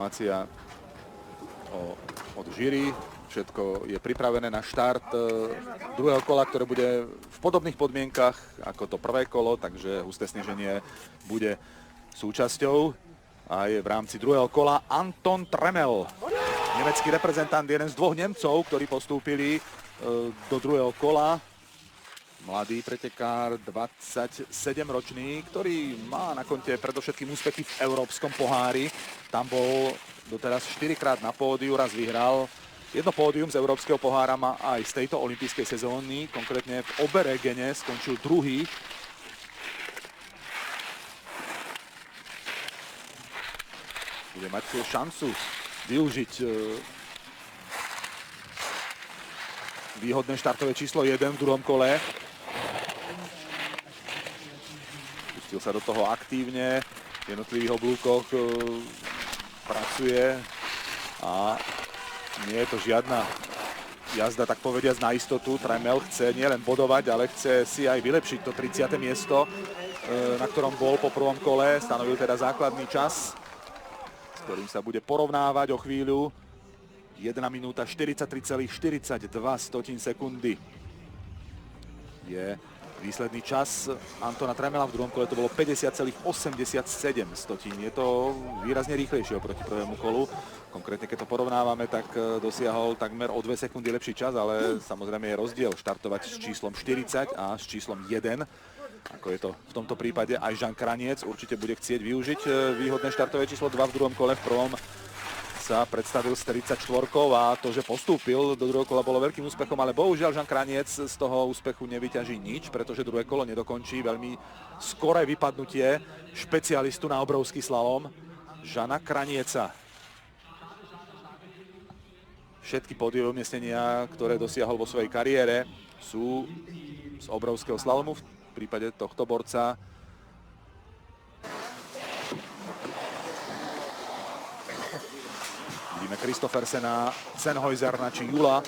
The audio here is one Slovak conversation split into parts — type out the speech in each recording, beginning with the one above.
Informácia od jury. Všetko je pripravené na štart druhého kola, ktoré bude v podobných podmienkach ako to prvé kolo, takže husté sneženie bude súčasťou. A je v rámci druhého kola Anton Tremel, nemecký reprezentant, jeden z dvoch Nemcov, ktorí postúpili do druhého kola. Mladý pretekár, 27-ročný, ktorý má na konte predovšetkým úspechy v Európskom pohári. Tam bol doteraz 4-krát na pódiu, raz vyhral. Jedno pódium z Európskeho pohára má aj z tejto olympijskej sezóny, konkrétne v Oberegene skončil druhý. Bude mať šancu využiť výhodné štartové číslo 1 v druhom kole. Pustil sa do toho aktívne, v jednotlivých oblúkoch pracuje a nie je to žiadna jazda, tak povediac, na istotu. Tremel chce nielen bodovať, ale chce si aj vylepšiť to 30. miesto, na ktorom bol po prvom kole. Stanovil teda základný čas, s ktorým sa bude porovnávať o chvíľu. 1 minúta 43,42 sekundy je výsledný čas Antona Tremela. V druhom kole to bolo 50,87. Je to výrazne rýchlejšie oproti prvému kolu. Konkrétne, keď to porovnávame, tak dosiahol takmer o 2 sekundy lepší čas, ale samozrejme je rozdiel štartovať s číslom 40 a s číslom 1. Ako je to v tomto prípade aj Jan Kraniec. Určite bude chcieť využiť výhodné štartové číslo 2 v druhom kole. V prvom sa predstavil s 34 a to, že postúpil do druhého kola, bolo veľkým úspechom, ale bohužiaľ Jan Kraniec z toho úspechu nevyťaží nič, pretože druhé kolo nedokončí. Veľmi skoré vypadnutie špecialistu na obrovský slalom Jana Kranieca. Všetky pódiové umiestnenia, ktoré dosiahol vo svojej kariére, sú z obrovského slalomu. V prípade tohto borca vidíme Kristoffersena, Sennheusera či Jula,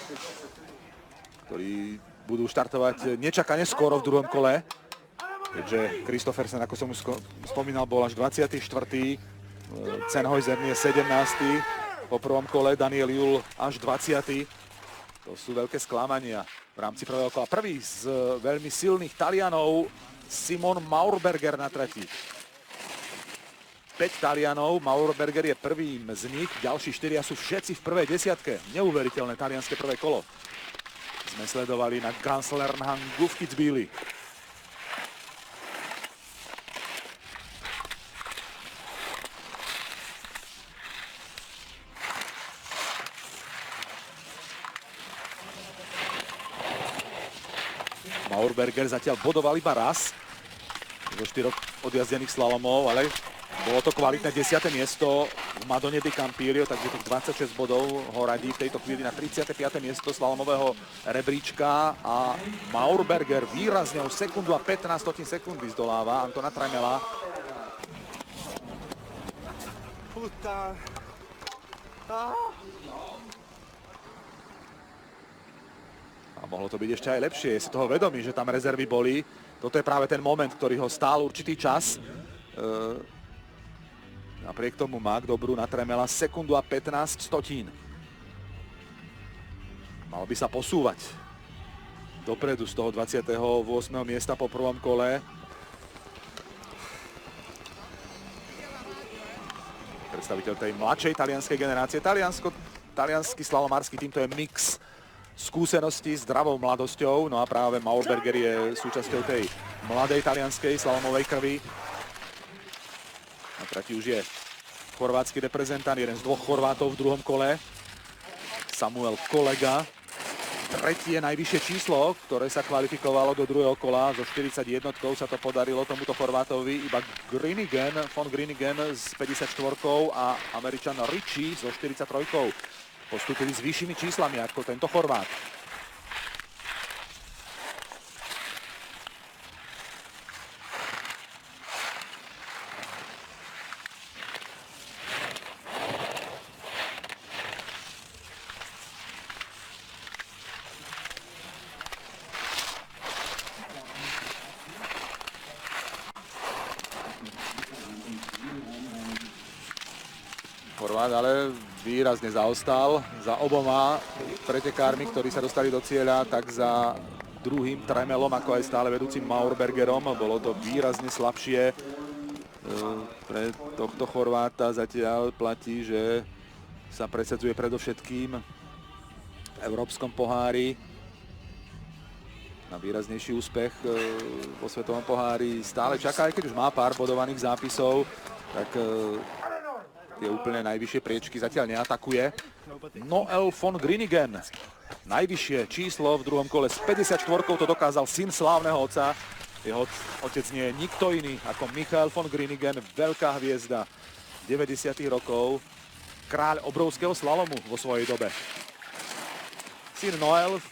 ktorí budú štartovať nečakane skoro v druhom kole, keďže Kristoffersen, ako som už spomínal, bol až 24. Sennheuser nie 17. po prvom kole, Daniel Jul až 20. To sú veľké sklamania v rámci prvého kola. Prvý z veľmi silných Talianov, Simon Maurberger na tretí. 5 Talianov, Maurberger je prvým z nich, ďalší 4 sú všetci v prvej desiatke. Neuveriteľné talianské prvé kolo sme sledovali na Ganslernhangu v Kitzbüheli. Maurberger zatiaľ bodoval iba raz zo 4 odjazdených slalomov, ale bolo to kvalitné 10. miesto v Madone di Campirio, takže tých 26 bodov ho radí v tejto chvíli na 35. miesto slalomového rebríčka a Maurberger výrazne o sekundu a 15 sekundy zdoláva Antona Tremela. A mohlo to byť ešte aj lepšie, je si toho vedomý, že tam rezervy boli. Toto je práve ten moment, ktorý ho stál určitý čas. Napriek tomu má k dobru na Tremela sekundu a 15 stotín. Mal by sa posúvať dopredu z toho 28. miesta po prvom kole. Predstaviteľ tej mladšej talianskej generácie. Taliansky slalomársky tým, to je mix skúseností s zdravou mladosťou. No a práve Maurberger je súčasťou tej mladej talianskej slalomovej krvi. Na tretí už je chorvátsky reprezentant, jeden z dvoch Chorvátov v druhom kole, Samuel Kolega. Tretie najvyššie číslo, ktoré sa kvalifikovalo do druhého kola, zo 41 sa to podarilo tomuto Chorvátovi, iba von Greenigen s 54 a Američan Ritchie so 43 postúpili s vyššími číslami ako tento Chorvát. Horvát, ale výrazne zaostal za oboma pretekármi, ktorí sa dostali do cieľa, tak za druhým Tremelom, ako aj stále vedúcim Maurbergerom. Bolo to výrazne slabšie. Pre tohto Chorváta zatiaľ platí, že sa presadzuje predovšetkým v Európskom pohári. Na výraznejší úspech vo Svetovom pohári stále čaká, aj keď už má pár bodovaných zápisov, tak tie úplne najvyššie priečky zatiaľ neatakuje. Noel von Groningen. Najvyššie číslo v druhom kole s 54 to dokázal syn slávneho otca. Jeho otec nie je nikto iný ako Michael von Groningen, veľká hviezda 90. rokov, kráľ obrovského slalomu vo svojej dobe. Syn Noel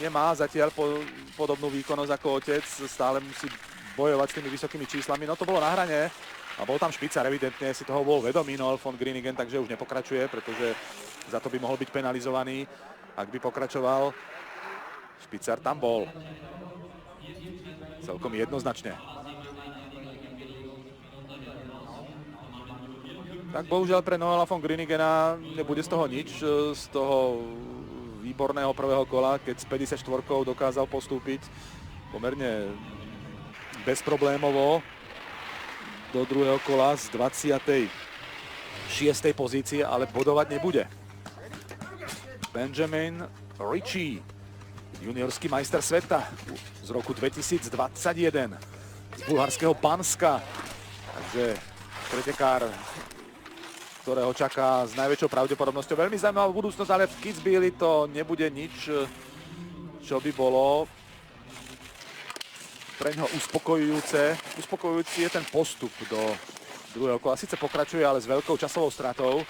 nemá zatiaľ podobnú výkonnosť ako otec, stále musí bojovať s tými vysokými číslami. No to bolo na hrane a bol tam špicar, evidentne si toho bol vedomý Noel von Groningen, takže už nepokračuje, pretože za to by mohol byť penalizovaný. Ak by pokračoval, špicar tam bol. Celkom jednoznačne. Tak bohužiaľ pre Noela von Groningena nebude z toho nič, z toho výborného prvého kola, keď s 54 dokázal postúpiť pomerne bezproblémovo do druhého kola z 26. pozície, ale bodovať nebude. Benjamin Ritchie, juniorský majster sveta z roku 2021 z bulharského Banska. Takže pretekár, ktorého čaká s najväčšou pravdepodobnosťou veľmi zaujímavá budúcnosť, ale v Kitzbüheli to nebude nič, čo by bolo pre ňoho uspokojujúce. Uspokojujúci je ten postup do druhého kola. Sice pokračuje, ale s veľkou časovou stratou.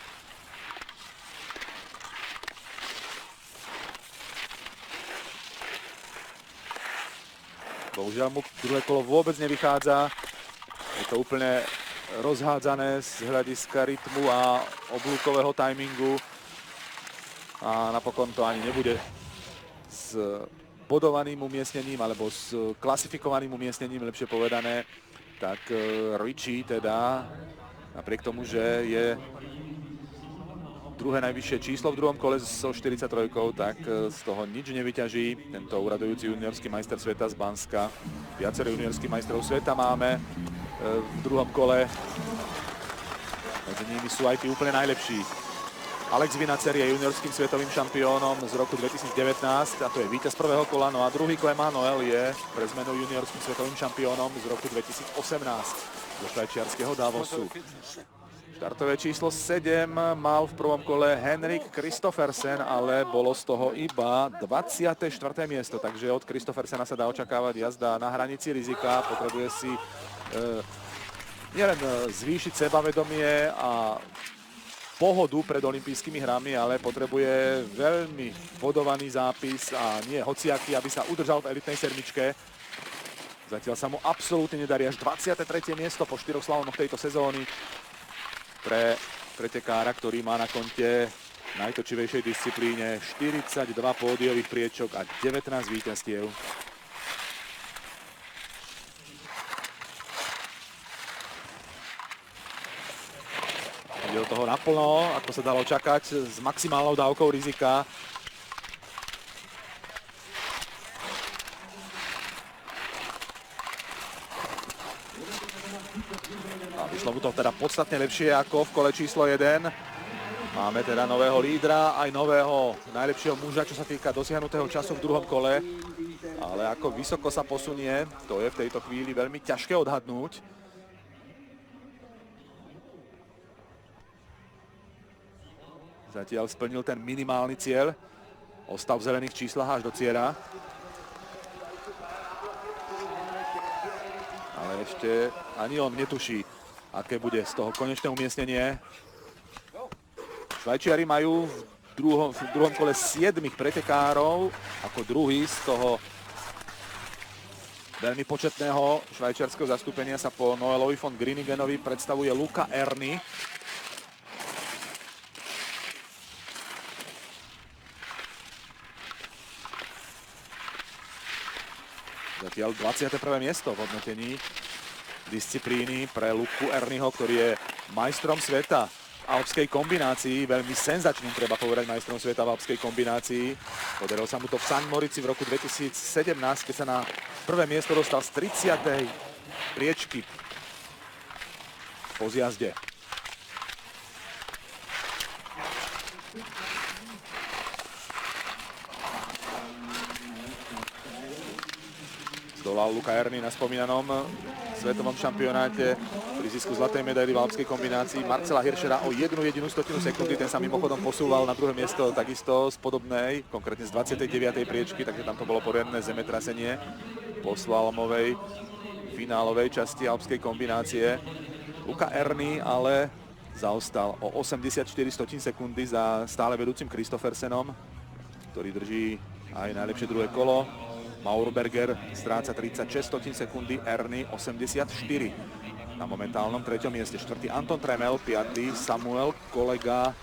Bohužiaľ mu druhé kolo vôbec nevychádza. Je to úplne rozhádzané z hľadiska rytmu a oblúkového timingu. A napokon to ani nebude s bodovaným umiestnením, alebo s klasifikovaným umiestnením, lepšie povedané. Tak Ritchie teda, napriek tomu, že je druhé najvyššie číslo v druhom kole so 43, tak z toho nič nevyťaží tento uradujúci juniorský majster sveta z Banska. Viacero juniorských majstrov sveta máme v druhom kole. Medzi nimi sú aj tí úplne najlepší. Alex Vinacer je juniorským svetovým šampiónom z roku 2019 a to je víťaz prvého kola. No a druhý Clément Noel je pre zmenu juniorským svetovým šampiónom z roku 2018 zo švajčiarskeho Davosu. Štartové číslo 7 mal v prvom kole Henrik Kristoffersen, ale bolo z toho iba 24. miesto, takže od Kristoffersena sa dá očakávať jazda na hranici rizika. Potrebuje si nielen zvýšiť sebavedomie a pohodu pred olympijskými hrami, ale potrebuje veľmi bodovaný zápis a nie hociaký, aby sa udržal v elitnej sedmičke. Zatiaľ sa mu absolútne nedarí, až 23. miesto po 4 slalomoch tejto sezóny pre pretekára, ktorý má na konte v najtočivejšej disciplíne 42 pódiových priečok a 19 víťazstiev. Ide do toho naplno, ako sa dalo čakať, s maximálnou dávkou rizika. Vyšlo mu to teda podstatne lepšie ako v kole číslo 1. Máme teda nového lídra, aj nového najlepšieho muža, čo sa týka dosiahnutého času v druhom kole. Ale ako vysoko sa posunie, to je v tejto chvíli veľmi ťažké odhadnúť. Zatiaľ splnil ten minimálny cieľ. Ostal v zelených číslach až do cieľa. Ale ešte ani on netuší, aké bude z toho konečné umiestnenie. Švajčiari majú v druhom kole 7 pretekárov. Ako druhý z toho veľmi početného švajčiarskeho zastúpenia sa po Noelovi von Groningenovi predstavuje Luca Erni. Zatiaľ 21. miesto v hodnotení disciplíny pre Luku Erniho, ktorý je majstrom sveta alpskej kombinácii, veľmi senzačným, treba povedať, majstrom sveta v alpskej kombinácii. Podarilo sa mu to v St. Moritzi v roku 2017, keď sa na prvé miesto dostal z 30. priečky po zjazde. Zdolal Luca Erni na spomínanom svetovom šampionáte pri zisku zlatej medaily v alpskej kombinácii Marcela Hirschera o 1,1 sekundy. Ten sa mimochodom posúval na druhé miesto takisto z podobnej, konkrétne z 29. priečky, takže tam to bolo poriadne zemetrasenie po slalomovej finálovej časti alpskej kombinácie. Luca Erni ale zaostal o 84 sekundy za stále vedúcim Kristoffersenom, ktorý drží aj najlepšie druhé kolo. Maurberger stráca 36 sekundy, Erni 84. Na momentálnom treťom mieste. Štvrtý Anton Tremel, piatý Samuel Kolega,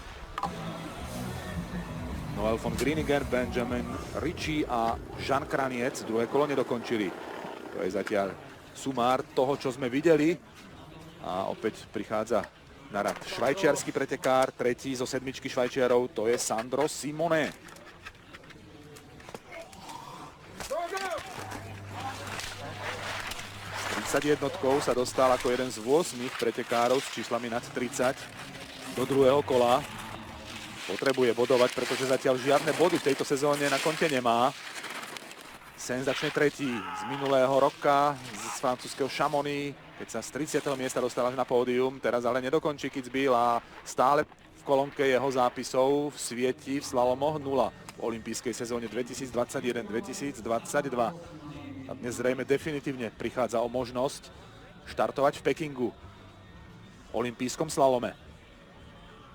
Noel von Greeniger, Benjamin Ritchie a Jean Kraniec. Druhé kolo nedokončili. To je zatiaľ sumár toho, čo sme videli. A opäť prichádza na rad švajčiarsky pretekár, tretí zo sedmičky Švajčiarov, to je Sandro Simone. S 31 sa dostal ako jeden z 8 pretekárov s číslami nad 30 do druhého kola. Potrebuje bodovať, pretože zatiaľ žiadne body v tejto sezóne na konte nemá. Senzačný tretí z minulého roka z francúzskeho Chamonix, keď sa z 30. miesta dostal až na pódium. Teraz ale nedokončí Kitzbühel a stále v kolónke jeho zápisov svieti v slalomoch 0 v olympijskej sezóne 2021-2022. A dnes zrejme definitívne prichádza o možnosť štartovať v Pekingu v olympijskom slalome.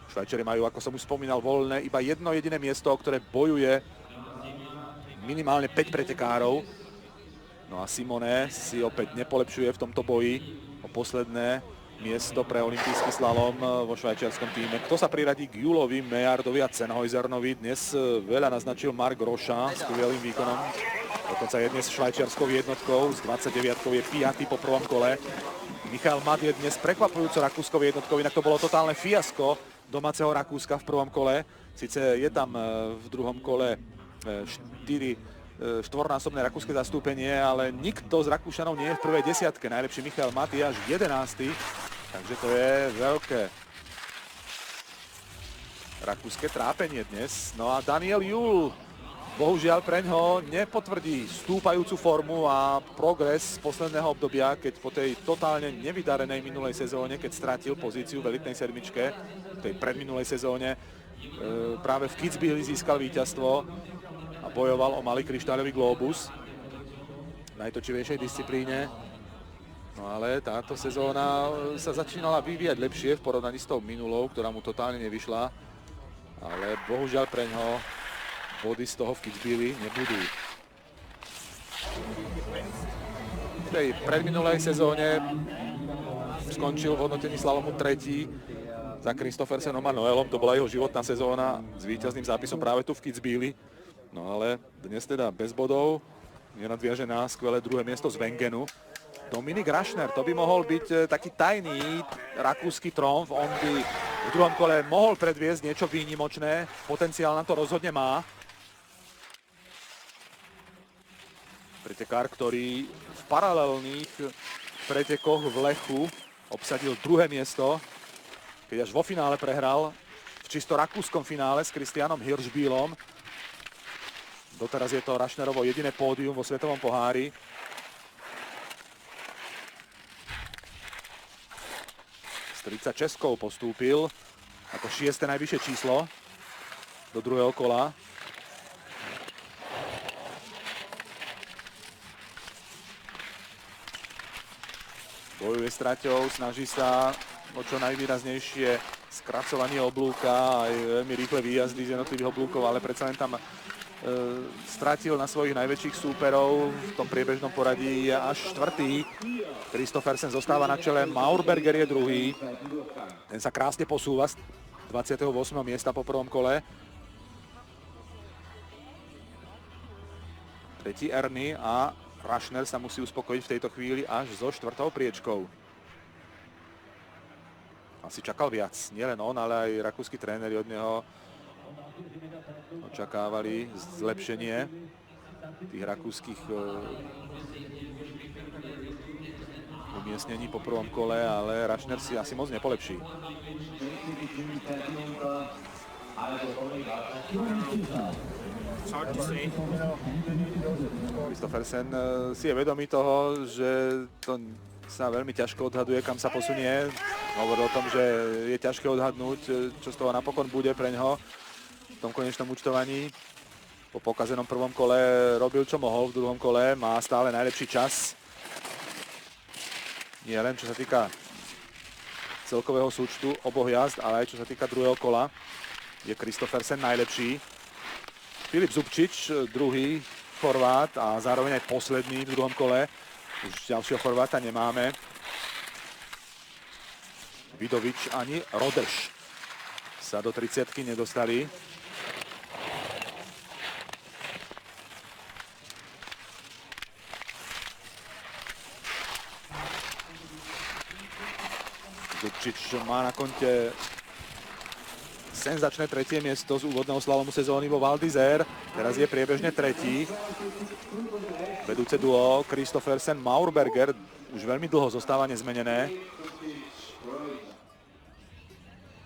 Švajčiari majú, ako som už spomínal, voľné iba jedno jediné miesto, o ktoré bojuje minimálne 5 pretekárov. No a Simone si opäť nepolepšuje v tomto boji o posledné miesto pre olympijský slalom vo švajčiarskom týme. Kto sa priradí k Julovi, Mejardovi a Sennhäusernovi? Dnes veľa naznačil Marc Rocha s skvelým výkonom. Dokonca je dnes švajčiarskou jednotkou, s 29 je 5. po prvom kole. Michael Mat je dnes prekvapujúco rakúskou jednotkou, inak to bolo totálne fiasko domáceho Rakúska v prvom kole. Sice je tam v druhom kole štvornásobné rakúske zastúpenie, ale nikto z Rakúšanov nie je v prvej desiatke. Najlepší Michael Mat je až 11. Takže to je veľké rakúske trápenie dnes. No a Daniel Jul bohužiaľ preňho nepotvrdí stúpajúcu formu a progres z posledného obdobia, keď po tej totálne nevydarenej minulej sezóne, keď stratil pozíciu v elitnej sedmičke, v tej predminulej sezóne, práve v Kitzbüheli získal víťazstvo a bojoval o malý kryštáľový glóbus v najtočivejšej disciplíne. No ale táto sezóna sa začínala vyvíjať lepšie v porovnaní s tou minulou, ktorá mu totálne nevyšla, ale bohužiaľ preňho body z toho v Kitzbüheli nebudú. V tej predminulej sezóne skončil v hodnotení slalomu tretí za Kristoffersenom a Noelom. To bola jeho životná sezóna s víťazným zápisom práve tu v Kitzbüheli. No ale dnes teda bez bodov, nenadviaže na skvelé druhé miesto z Wengenu. Dominik Rašner, to by mohol byť taký tajný rakúsky tromf. On by v druhom kole mohol predviesť niečo výnimočné. Potenciál na to rozhodne má. Pretekár, ktorý v paralelných pretekoch v Lechu obsadil druhé miesto, keď až vo finále prehral v čisto rakúskom finále s Christianom Hirschbielom. Doteraz je to Rašnerovo jediné pódium vo svetovom pohári. Z 36 postúpil ako 6. najvyššie číslo do druhého kola. Bojuje s traťou, snaží sa o čo najvýraznejšie skracovanie oblúka, aj veľmi rýchle výjazdy z jednotlivých oblúkov, ale predsa len tam stratil na svojich najväčších súperov. V tom priebežnom poradí je až štvrtý. Kristoffersen zostáva na čele, Maurberger je druhý. Ten sa krásne posúva z 28. miesta po prvom kole. Tretí Erni a Rašner sa musí uspokojiť v tejto chvíli až so štvrtou priečkou. asi čakal viac. Nielen on, ale aj rakúsky tréneri od neho očakávali zlepšenie tých rakúskych umiestnení po prvom kole, ale Rašner si asi moc nepolepší. Kristoffersen si je vedomý toho, že to sa veľmi ťažko odhaduje, kam sa posunie. Hovoril o tom, že je ťažké odhadnúť, čo z toho napokon bude pre ňoho v tom konečnom účtovaní. Po pokazenom prvom kole robil, čo mohol v druhom kole, má stále najlepší čas. Nie len čo sa týka celkového súčtu oboch jazd, ale aj čo sa týka druhého kola. Je Kristoffersen najlepší. Filip Zubčič, druhý Chorvát a zároveň aj posledný v druhom kole. Už ďalšieho Chorváta nemáme. Vidovič ani Rodeš sa do 30-ky nedostali. Zubčič má na konte senzačné tretie miesto z úvodného slalomu sezóny vo Val d'Isère. Teraz je priebežne tretí. Vedúce duo Kristoffersen Maurberger už veľmi dlho zostáva nezmenené.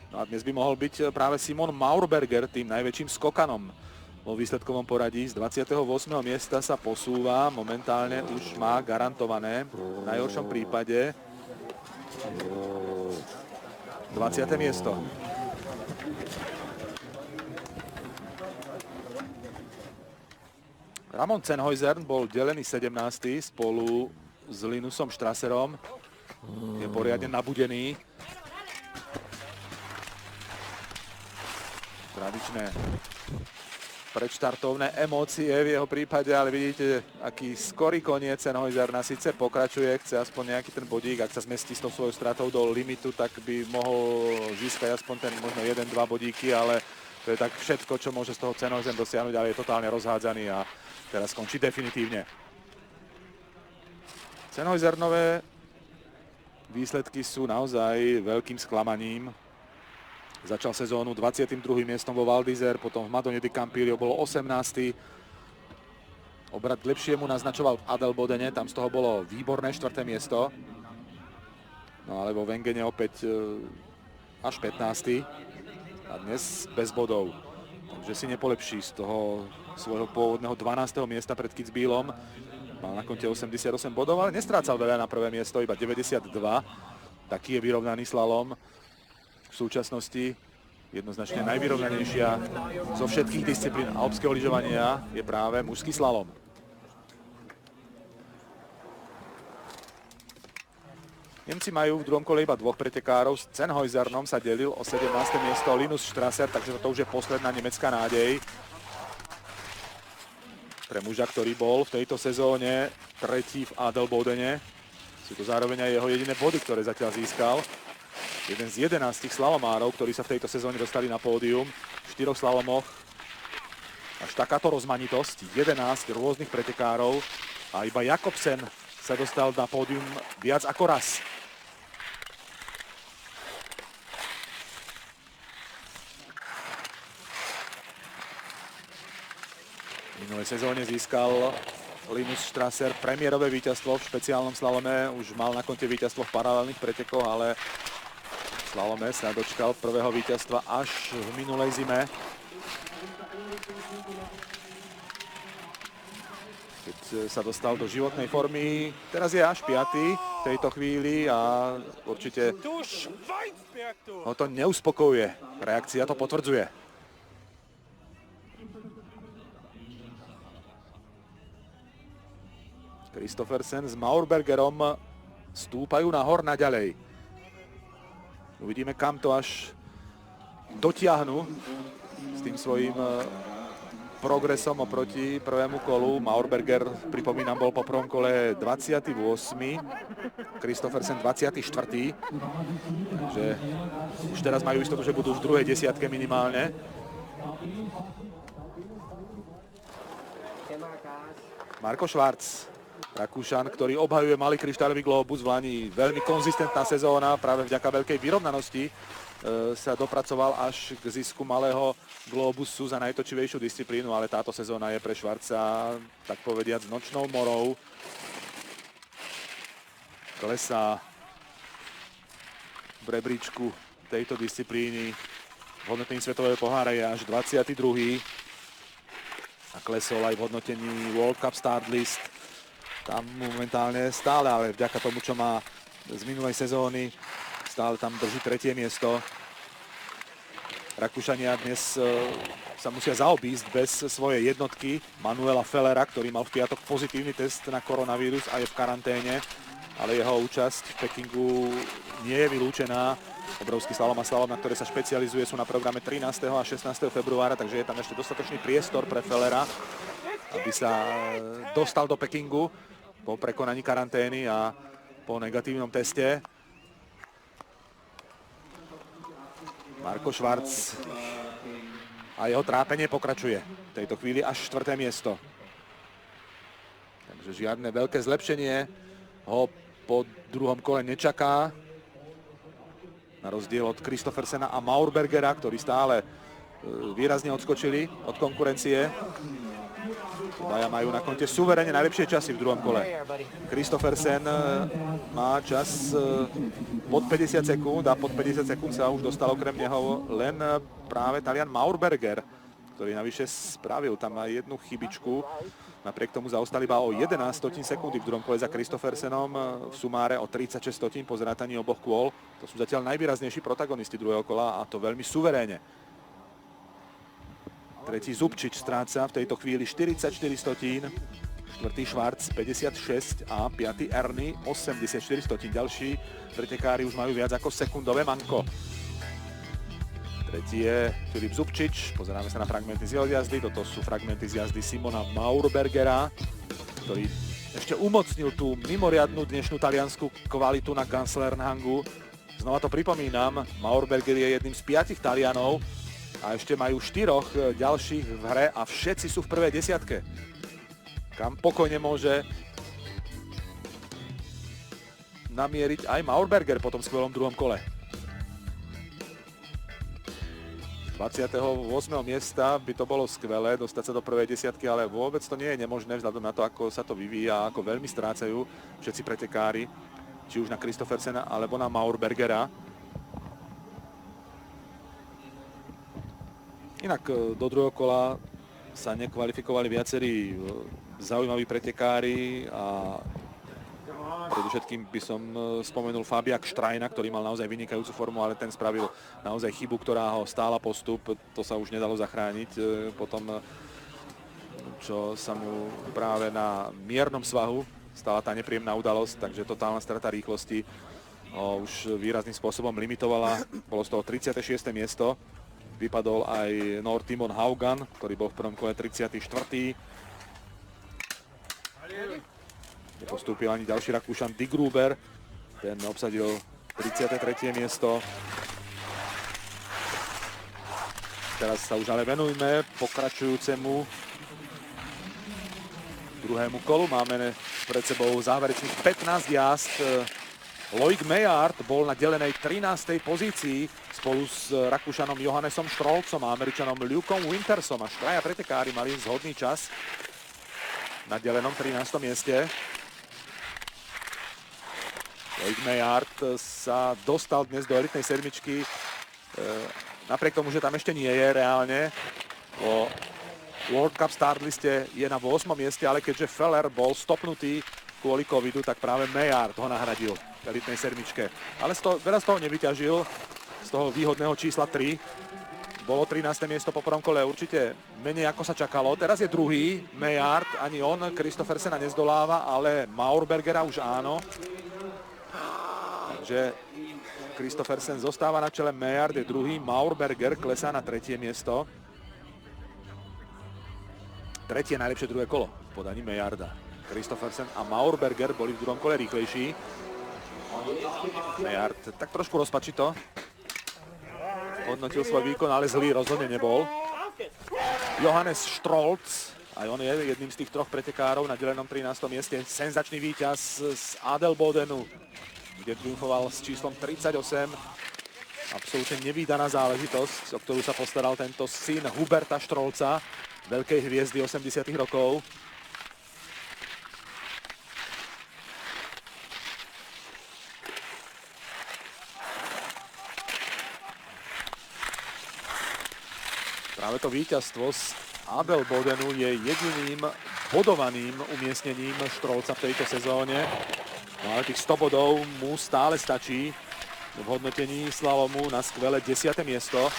No a dnes by mohol byť práve Simon Maurberger tým najväčším skokanom vo výsledkovom poradí. Z 28. miesta sa posúva, momentálne už má garantované v najhoršom prípade 20. miesto. Ramon Sennhäuser bol delený 17. spolu s Linusom Strasserom. Je poriadne nabudený. Tradičné predštartovné emócie v jeho prípade, ale vidíte, aký skorý koniec. Sennhäuser síce pokračuje, chce aspoň nejaký ten bodík. Ak sa zmestí s tou svojou stratou do limitu, tak by mohol získať aspoň ten možno 1-2 bodíky, ale to je tak všetko, čo môže z toho Sennhäuser dosiahnuť, ale je totálne rozhádzaný a teraz skončí definitívne. Sennhäusernové výsledky sú naozaj veľkým sklamaním. Začal sezónu 22. miestom vo Val d'Isère, potom v Madone di Campiglio bolo 18. Obrat k lepšiemu naznačoval v Adelbodene, tam z toho bolo výborné 4. miesto. No ale vo Wengene opäť až 15. A dnes bez bodov. Takže si nepolepší z toho svojho pôvodného 12. miesta pred Kitzbühelom. Mal na konte 88 bodov, ale nestrácal veľa na prvé miesto, iba 92. Taký je vyrovnaný slalom. V súčasnosti jednoznačne najvyrovnanejšia zo všetkých disciplín alpského lyžovania je práve mužský slalom. Nemci majú v druhom kole iba dvoch pretekárov. S Sennhäusernom sa delil o 17. miesto Linus Strasser, takže to už je posledná nemecká nádej pre muža, ktorý bol v tejto sezóne tretí v Adelbodene. Sú to zároveň aj jeho jediné body, ktoré zatiaľ získal. Jeden z 11 slalomárov, ktorí sa v tejto sezóne dostali na pódium. V 4 slalomoch až takáto rozmanitosť. 11 rôznych pretekárov a iba Jakobsen sa dostal na pódium viac ako raz. V minulej sezóne získal Linus Strasser premiérové víťazstvo v špeciálnom slalome. Už mal na konte víťazstvo v paralelných pretekoch, ale v slalome sa dočkal prvého víťazstva až v minulej zime. Keď sa dostal do životnej formy. Teraz je až 5. v tejto chvíli a určite ho to neuspokojuje. Reakcia to potvrdzuje. Kristoffersen s Maurbergerom stúpajú nahor naďalej. Uvidíme, kam to až dotiahnu s tým svojím progresom oproti prvému kolu. Maurberger, pripomínam, bol po prvom kole 28. Kristoffersen 24. Takže už teraz majú istotu, že budú v druhej desiatke minimálne. Marko Schwarz Rakúšan, ktorý obhajuje malý kryštáľový glóbus v Lani. Veľmi konzistentná sezóna, práve vďaka veľkej vyrovnanosti sa dopracoval až k zisku malého glóbusu za najtočivejšiu disciplínu, ale táto sezóna je pre Švarca, tak povediac, nočnou morou. Klesá v rebríčku tejto disciplíny. V hodnotení svetového pohára je až 22. A klesol aj v hodnotení World Cup Start List. Tam momentálne stále, ale vďaka tomu, čo má z minulej sezóny, stále tam drží 3. miesto. Rakúšania dnes sa musia zaobísť bez svojej jednotky Manuela Fellera, ktorý mal v piatok pozitívny test na koronavírus a je v karanténe, ale jeho účasť v Pekingu nie je vylúčená. Obrovský slalom a slalom, na ktoré sa špecializuje, sú na programe 13. a 16. februára, takže je tam ešte dostatočný priestor pre Fellera, aby sa dostal do Pekingu po prekonaní karantény a po negatívnom teste. Marko Švarc a jeho trápenie pokračuje. V tejto chvíli až 4. miesto. Takže žiadne veľké zlepšenie ho po druhom kole nečaká. Na rozdiel od Kristoffersena a Maurbergera, ktorí stále výrazne odskočili od konkurencie. Obaja majú na konte suverene najlepšie časy v druhom kole. Kristoffersen má čas pod 50 sekúnd a pod 50 sekúnd sa už dostal okrem neho len práve Talian Maurberger, ktorý navyše spravil tam aj jednu chybičku. Napriek tomu zaostali iba o 11 sekundy v druhom kole za Kristoffersenom, v sumáre o 36 po zrátaní oboch kôl. To sú zatiaľ najvýraznejší protagonisti druhého kola a to veľmi suverénne. Tretí Zubčič stráca v tejto chvíli 44 stotín, štvrtý Švarc 56 a piatý Erny 84 stotín. Ďalší pretekári už majú viac ako sekundové manko. Tretí je Filip Zubčič, pozeráme sa na fragmenty z jeho jazdy, toto sú fragmenty z jazdy Simona Maurbergera, ktorý ešte umocnil tú mimoriadnu dnešnú taliansku kvalitu na Gunslernhangu. Znova to pripomínam, Maurberger je jedným z 5 Talianov, a ešte majú 4 ďalších v hre a všetci sú v prvej desiatke. Kam pokojne môže namieriť aj Maurberger po tom skvelom druhom kole. 28. miesta by to bolo skvelé, dostať sa do prvej desiatky, ale vôbec to nie je nemožné vzhľadom na to, ako sa to vyvíja, ako veľmi strácajú všetci pretekári, či už na Kristoffersena alebo na Maurbergera. Inak do druhého kola sa nekvalifikovali viacerí zaujímaví pretekári a predovšetkým by som spomenul Fabiak Štrajna, ktorý mal naozaj vynikajúcu formu, ale ten spravil naozaj chybu, ktorá ho stála postup. To sa už nedalo zachrániť potom, čo sa mu práve na miernom svahu stala tá nepríjemná udalosť, takže totálna strata rýchlosti ho už výrazným spôsobom limitovala. Bolo z toho 36. miesto. Vypadol aj Nord Timon Haugan, ktorý bol v prvom kole 34. Nepostúpil ani ďalší Rakúšan Dick Gruber, ten obsadil 33. miesto. Teraz sa už ale venujme pokračujúcemu druhému kolu. Máme pred sebou záverečných 15 jazd. Loic Meillard bol na delenej 13. pozícii spolu s Rakúšanom Johannesom Strolcom a Američanom Lukom Wintersom. Až traja pretekári mali zhodný čas na delenom 13. mieste. Loic Meillard sa dostal dnes do elitnej sedmičky, napriek tomu, že tam ešte nie je reálne. Po World Cup Start liste je na 8. mieste, ale keďže Feller bol stopnutý kvôli covidu, tak práve Meillard ho nahradil v elitnej sedmičke. Ale veľa z toho nevyťažil, z toho výhodného čísla 3. Bolo 13. miesto po prvom kole, určite menej ako sa čakalo. Teraz je druhý Meillard, ani on Kristoffersena nezdoláva, ale Maurbergera už áno. Takže Kristoffersen zostáva na čele, Meillard je druhý, Maurberger klesá na 3. miesto. Tretie najlepšie druhé kolo v podaní Meillarda. Kristoffersen a Maurberger boli v druhom kole rýchlejší. Meillard tak trošku rozpačito hodnotil svoj výkon, ale zlý rozhodne nebol. Johannes Strolc Aj on je jedným z tých troch pretekárov na delenom 13. mieste. Senzačný víťaz z Adelbodenu, kde triumfoval s číslom 38. Absolútne nevídaná záležitosť, o ktorú sa postaral tento syn Huberta Štrolca, veľkej hviezdy 80. rokov. Práve to víťazstvo z Adelbodenu je jediným bodovaným umiestnením Štrolca v tejto sezóne. No ale tých 100 bodov mu stále stačí v hodnotení slalomu na skvelé 10. miesto.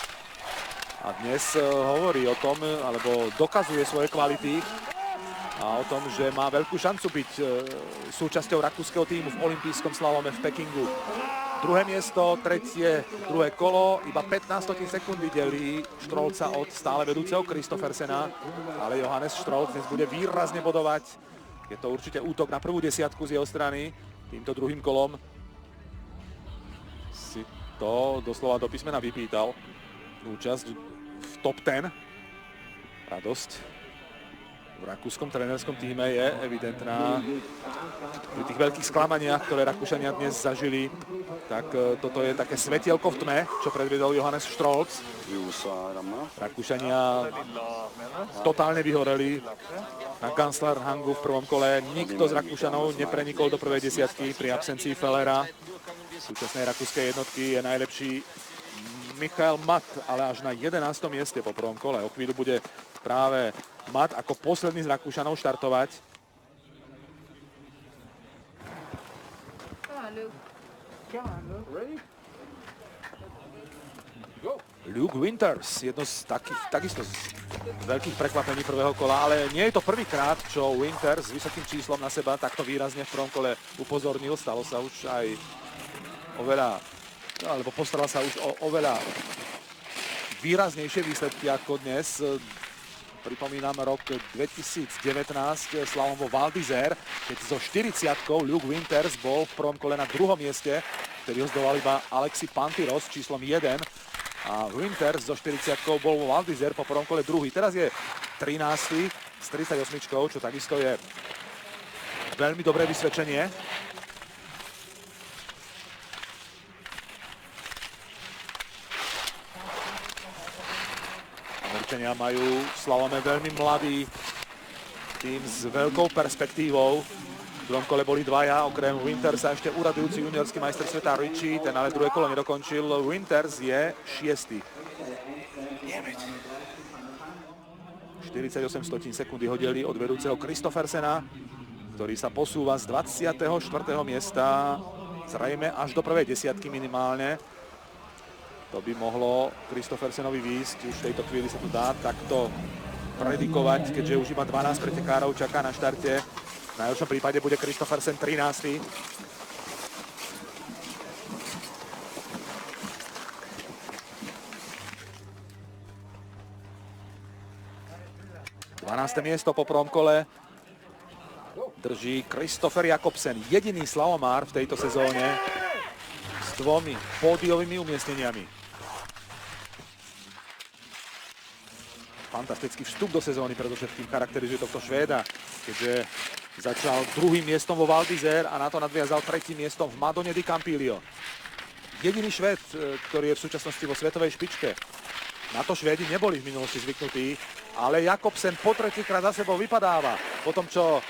A dnes hovorí o tom, alebo dokazuje svoje kvality a o tom, že má veľkú šancu byť súčasťou rakúskeho tímu v olympijskom slalome v Pekingu. Druhé miesto, druhé kolo, iba 15 sekundy delí Štrolca od stále vedúceho Kristoffersena, ale Johannes Strolc dnes bude výrazne bodovať. Je to určite útok na prvú desiatku z jeho strany. Týmto druhým kolom si to doslova do písmena vypýtal. Účasť v top 10. Radosť v rakúskom trénerskom týme je evidentná. Pri tých veľkých sklamaniach, ktoré Rakúšania dnes zažili, tak toto je také svetielko v tme, čo predviedol Johannes Strolc. Rakúšania totálne vyhoreli na Ganslerhangu v prvom kole. Nikto z Rakúšanov neprenikol do prvej desiatky pri absencii Fellera. Súčasnej rakúskej jednotky je najlepší Michael Matt, ale až na 11. mieste po prvom kole. O chvíľu bude práve Matt ako posledný z Rakúšanov štartovať. Luke Winters, jedno z takých, takisto z veľkých prekvapení prvého kola, ale nie je to prvýkrát, čo Winters s vysokým číslom na seba takto výrazne v prvom kole upozornil. Stalo sa už aj oveľa, alebo postaral sa už o oveľa výraznejšie výsledky ako dnes. Pripomínam rok 2019, slalom vo Val d'Isère, keď so 40-kou Luke Winters bol v prvom kole na druhom mieste, ktorý ho zdolal iba Alexi Pantyros číslom 1. A Winters so 40-kou bol vo Val d'Isère po prvom kole druhý. Teraz je 13. s 38-čkou, čo takisto je veľmi dobré vysvedčenie. Američania majú v slalome veľmi mladý tým s veľkou perspektívou. V druhom kole boli dvaja, okrem Wintersa ešte uradujúci juniorský majster sveta Richie, ten ale druhé kolo nedokončil. Winters je 6. 48 sekundy hodili od vedúceho Kristoffersena, ktorý sa posúva z 24. miesta zrejme až do prvej desiatky minimálne. To by mohlo Kristoffersenovi výjsť. Už v tejto chvíli sa to dá takto predikovať, keďže už iba 12 pretekárov čaká na štarte. V najlepšom prípade bude Kristoffersen 13. Miesto po prvom kole drží Kristoffer Jakobsen, jediný slalomár v tejto sezóne s 2 pódiovými umiestneniami. Fantastický vstup do sezóny, predovšetkým charakterizuje tohto Švéda, keďže začal druhým miestom vo Val d'Isère a na to nadviazal tretím miestom v Madone di Campiglio. Jediný Švéd, ktorý je v súčasnosti vo svetovej špičke. Na to Švédi neboli v minulosti zvyknutí, ale Jakobsen po tretíkrát za sebou vypadáva. Po tom, čo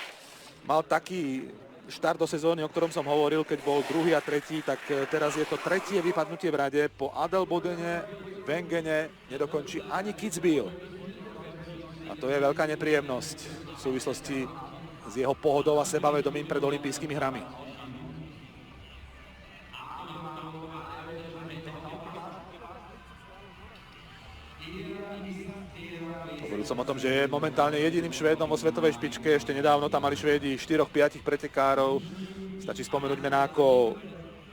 mal taký štart do sezóny, o ktorom som hovoril, keď bol druhý a tretí, tak teraz je to tretie vypadnutie v rade. Po Adelbodene, Wengene nedokončí ani Kitzbühel. A to je veľká nepríjemnosť v súvislosti s jeho pohodou a sebavedomím pred olympijskými hrami. Hovoril som o tom, že je momentálne jediným Švédom vo svetovej špičke. Ešte nedávno tam mali Švédi 4-5 pretekárov. Stačí spomenúť mená ako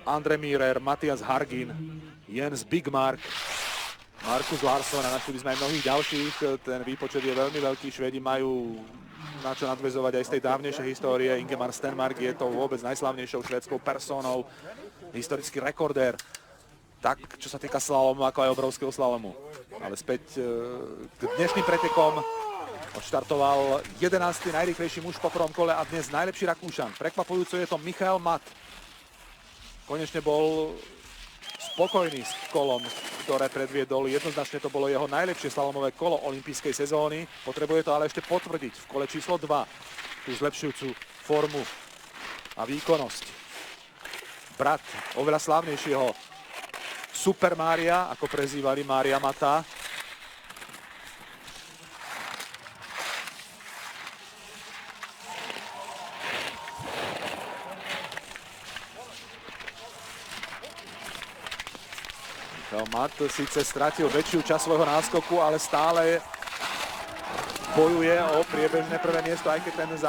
Andre Mürer, Mathias Hargin, Jens Bigmark, Markus Larsson a našli by sme aj mnohých ďalších. Ten výpočet je veľmi veľký. Švédi majú na čo nadväzovať aj z tej dávnejšej histórie. Ingemar Stenmark je to vôbec najslavnejšou švédskou persónou, historický rekordér tak čo sa týka slalomu, ako aj obrovského slalomu. Ale späť k dnešným pretekom odštartoval 11. najrýchlejší muž po prvom kole a dnes najlepší Rakúšan. Prekvapujúco je to Michael Matt. Konečne bol spokojný s kolom, ktoré predviedol. Jednoznačne to bolo jeho najlepšie slalomové kolo olympijskej sezóny. Potrebuje to ale ešte potvrdiť v kole číslo 2 tú zlepšujúcu formu a výkonnosť. Brat oveľa slávnejšieho Super Mária, ako prezývali Mária Mata. Michael Matt síce stratil väčšiu časť svojho náskoku, ale stále bojuje o priebežné prvé miesto, aj keď tie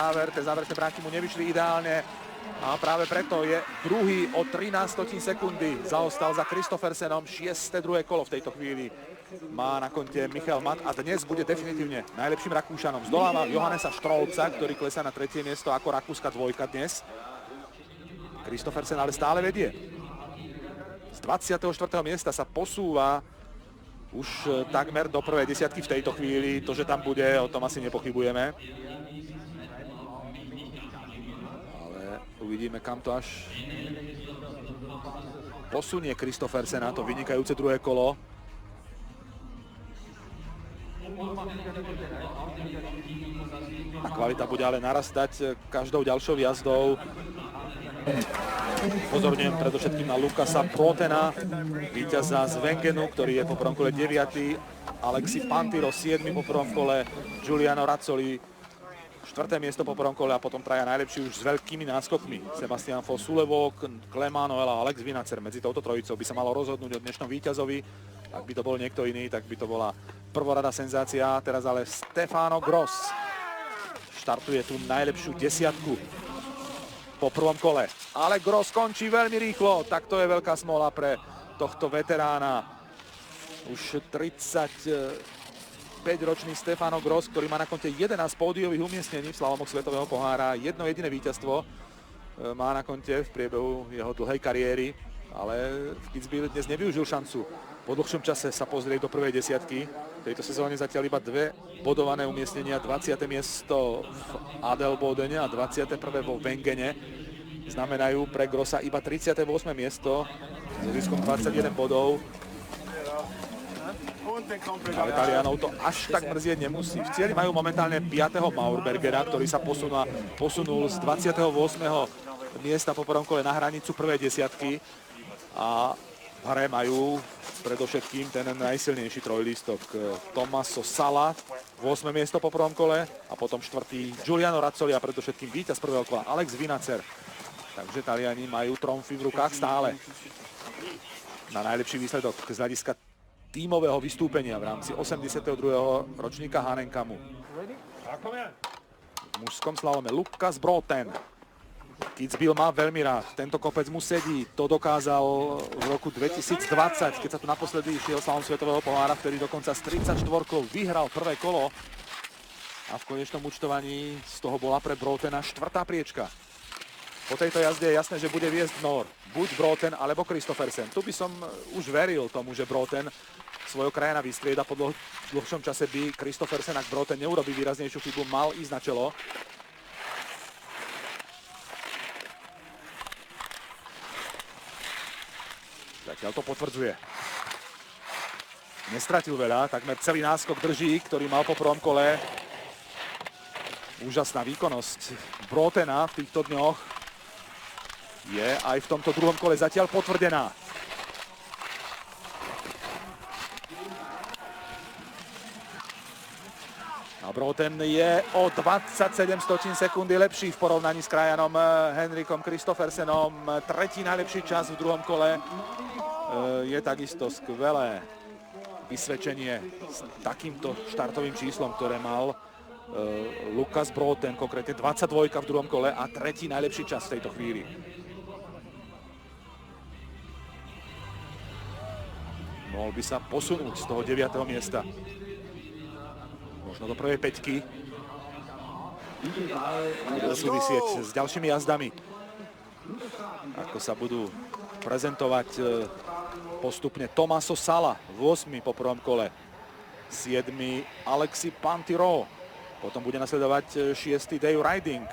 záverečné bránky mu nevyšli ideálne. A práve preto je druhý o 13 sekundy. Zaostal za Kristoffersenom. 6. druhé kolo v tejto chvíli má na konte Michael Matt a dnes bude definitívne najlepším Rakúšanom. Zdoláva Johannesa Strolca, ktorý klesá na 3. miesto ako rakúska dvojka dnes. Kristoffersen ale stále vedie. Z 24. miesta sa posúva už takmer do prvej desiatky v tejto chvíli. To, že tam bude, o tom asi nepochybujeme. Uvidíme, kam to až posunie Kristoffersena, to vynikajúce druhé kolo. A kvalita bude ale narastať každou ďalšou jazdou. Pozorňujem predovšetkým na Lukasa Brotena, víťaza z Wengenu, ktorý je po prvom kole 9. Alexi Pantiro 7. po prvom kole, Giuliano Razzoli 4. miesto po prvom kole a potom traja najlepší už s veľkými náskokmi. Sebastian Foss-Sulevok, Clément Noël a Alex Vinacer. Medzi touto trojicou by sa malo rozhodnúť o dnešnom víťazovi. Ak by to bol niekto iný, tak by to bola prvorada senzácia. Teraz ale Stefano Gross štartuje tú najlepšiu desiatku po prvom kole. Ale Gross končí veľmi rýchlo, tak to je veľká smola pre tohto veterána. Už 35-ročný Stefano Gross, ktorý má na konte 11 pódiových umiestnení v slalomoch Svetového pohára. Jedno jediné víťazstvo má na konte v priebehu jeho dlhej kariéry, ale v Kitzbühel dnes nevyužil šancu po dlhšom čase sa pozrieť do prvej desiatky. V tejto sezóne zatiaľ iba 2 bodované umiestnenia, 20. miesto v Adelbodene a 21. vo Wengene. Znamenajú pre Grossa iba 38. miesto so ziskom 21 bodov. Ale Talianov to až tak mrzieť nemusí. V cieli majú momentálne 5. Maurbergera, ktorý sa posunul z 28. miesta po prvom kole na hranicu prvej desiatky. A v hre majú predovšetkým ten najsilnejší trojlístok Tommaso Sala, 8. miesto po prvom kole a potom 4. Giuliano Razzoli a predovšetkým víťaz prvého kola Alex Vinacer. Takže Taliani majú tromfy v rukách stále na najlepší výsledok z hľadiska tímového vystúpenia v rámci 82. ročníka Hahnenkamu. V mužskom slalome Lukas Broten. Kitzbühel má veľmi rád, tento kopec mu sedí, to dokázal v roku 2020, keď sa tu naposledy išiel slalom Svetového pohára, vtedy dokonca z 34-kou vyhral prvé kolo a v konečnom účtovaní z toho bola pre Brotena 4. priečka. Po tejto jazde je jasné, že bude viesť Nor, buď Broten alebo Kristoffersen. Tu by som už veril tomu, že Broten svojho krajana vystrieda, po dlhšom čase by Kristoffersen, ak Broten neurobí výraznejšiu chybu, mal ísť na čelo. Zatiaľ to potvrdzuje. Nestratil veľa, takmer celý náskok drží, ktorý mal po prvom kole. Úžasná výkonnosť Brotena v týchto dňoch je aj v tomto druhom kole zatiaľ potvrdená. A Broten je o 27 sekundy lepší v porovnaní s krajanom Henrikom Kristoffersenom. Tretí najlepší čas v druhom kole. Je takisto skvelé vysvedčenie s takýmto štartovým číslom, ktoré mal Lukas Broten, konkrétne 22 v druhom kole a tretí najlepší čas v tejto chvíli. Mohol by sa posunúť z toho 9. miesta. Možno do prvej päťky. Bude súvisieť s ďalšími jazdami. Ako sa budú prezentovať Postupne Tommaso Sala, 8. po prvom kole. 7. Alexis Pantiro. Potom bude nasledovať 6. Dave Riding.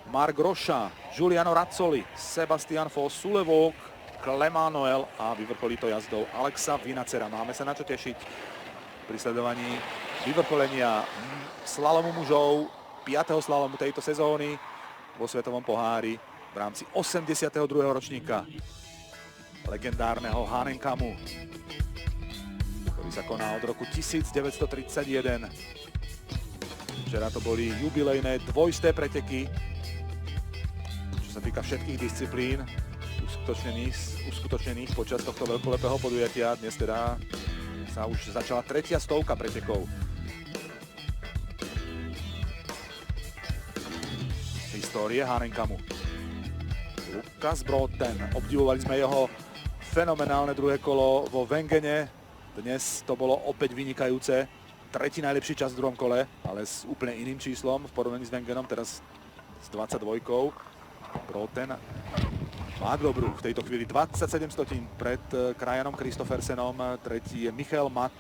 Marc Rocha, Giuliano Razzoli, Sebastian Foss-Sulevok, Clément Noël a vyvrcholí to jazdou Alexa Vinacera. Máme sa na čo tešiť pri sledovaní vyvrcholenia slalomu mužov, 5. slalomu tejto sezóny vo Svetovom pohári v rámci 82. ročníka legendárneho Hahnenkammu, ktorý sa koná od roku 1931. Včera to boli jubilejné dvojisté preteky, čo sa týka všetkých disciplín uskutočnených počas tohto veľkolepého podujatia. Dnes teda sa už začala 3. stovka pretekov. Histórie Hahnenkammu. Lukas Broughton. Obdivovali sme jeho fenomenálne druhé kolo vo Wengene. Dnes to bolo opäť vynikajúce. 3. najlepší čas v druhom kole, ale s úplne iným číslom v porovnaní s Wengenom, teraz s 22. Broughton má dobrú v tejto chvíli 27 stotín pred krajanom Kristoffersenom. 3. je Michael Matt,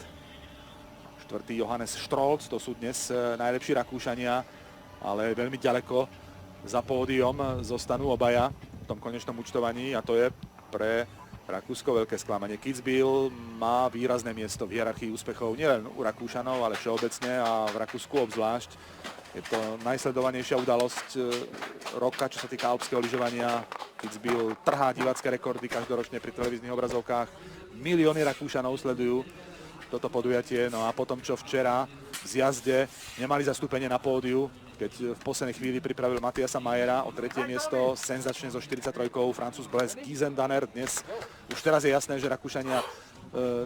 4. Johannes Strolz. To sú dnes najlepší Rakúšania, ale veľmi ďaleko za pódium zostanú obaja v tom konečnom účtovaní, a to je pre Rakúsko veľké sklamanie. Kitzbühel má výrazné miesto v hierarchii úspechov nielen u Rakúšanov, ale všeobecne a v Rakúsku obzvlášť. Je to najsledovanejšia udalosť roka, čo sa týka alpského lyžovania. Kitzbühel trhá divácké rekordy každoročne pri televíznych obrazovkách. Milióny Rakúšanov sledujú toto podujatie. No a potom, čo včera v zjazde nemali zastúpenie na pódiu, keď v poslednej chvíli pripravil Matiasa Mayera o 3. miesto, senzačne so 43. Francúz Blaise Giesendanner. Dnes už teraz je jasné, že Rakúšania